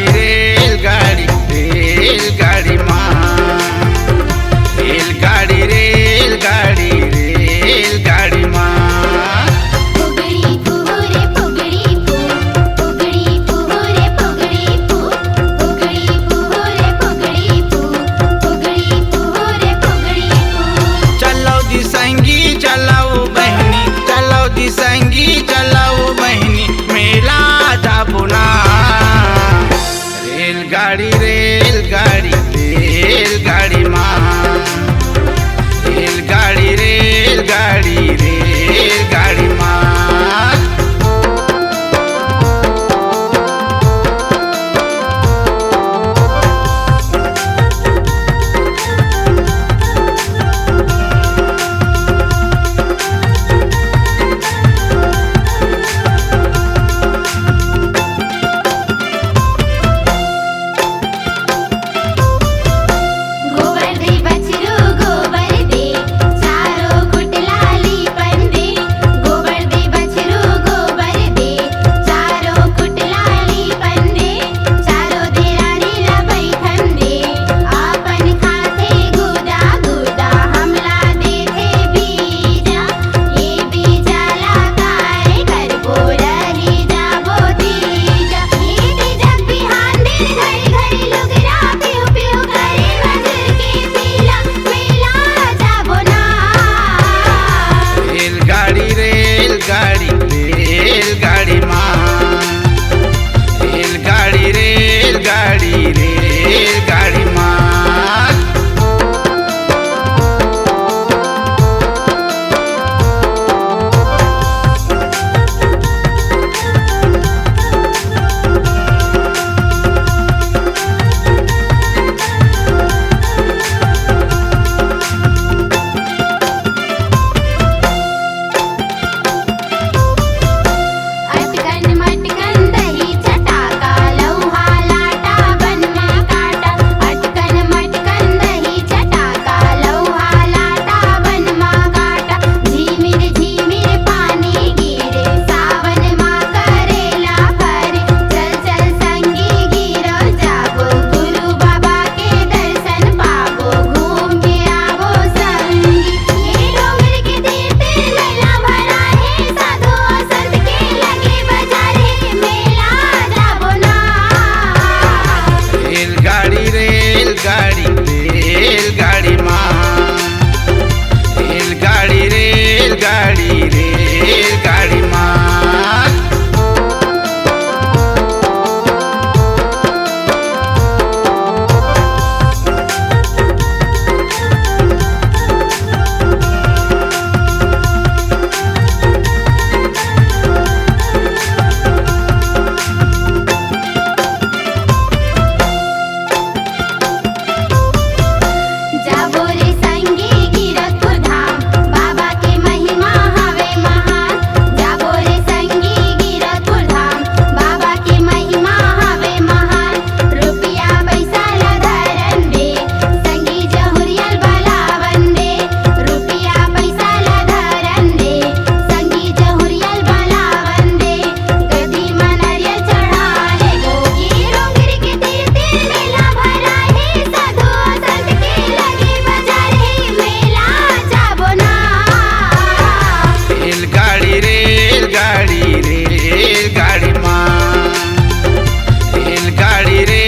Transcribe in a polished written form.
रेलगाड़ी रेलगाड़ी रेलगाड़ी माँ, रेलगाड़ी रेलगाड़ी रेलगाड़ी माँ। पुगड़ी पुहुरे पुगड़ी पु, पुगड़ी पुहुरे पुगड़ी पु, पुगड़ी पुहुरे पुगड़ी पु, पुगड़ी पुहुरे पुगड़ी पु। चलो दी संगी चलाओ बहनी, चलो दी संगी चलाओ बहनी, मेला जाबो ना। रेलगाड़ी रेलगाड़ी रेलगाड़ी माँ, रेलगाड़ी रेलगाड़ी रेलगाड़ी माँ। गोबर दे बछरू गोबर दे, चारों कुटलाली पंदे। गोबर दे बछरू गोबर दे, चारों कुटलाली पंदे। चारों दे रानी ला बैठन दे, आपन खाते गुदा गुदा हमला देथे बीजा। ये बीजा ला काय करबो रही जाबो तीजा। ये तीजा बिहान दिन घड़ी घड़ी लुगरा पिउ पिउ करे मजर के पीला, मेला जाबो ना। रेलगाड़ी रेलगाड़ी रेलगाड़ी माँ, रेलगाड़ी रेलगाड़ी रेलगाड़ी माँ। अटकन मटकन दही चटाका, लौहा लाटा बनमा काटा। अटकन मटकन दही चटाका, लौहा लाटा बनमा काटा। झिमिर झिमिर पानी गिरे, सावन माँ करेला फरे। चल चल संगी गिरो जाबो, गुरु बाबा के दर्शन पाबो। घूम के आवो संगी, ये डोंगर के तीर तीर मेला भरा है। साधु और संत के लगे बाजार है, मेला जाबो ना। रेलगाड़ी रेलगाड़ी रेलगाड़ी माँ, रेलगाड़ी रेलगाड़ी रेलगाड़ी माँ। जाबो रे संगी गिरतपुर धाम, बाबा के महिमा हवे महान। जाबो रे संगी गिरतपुर धाम, बाबा के महिमा हवे महान। रुपया पैसा ला धरन दे, संगी जहुरियल बलावन दे। रुपया पैसा ला धरन दे, संगी जहुरियल बलावन दे। गधी मनरियल चढ़ाले गो, ये डोंगर के तीर तीर मेला भरा है। साधु और संत के लगे बाजार है, मेला जाबो ना। रेलगाड़ी रेलगाड़ी रेलगाड़ी माँ, रेलगाड़ी रे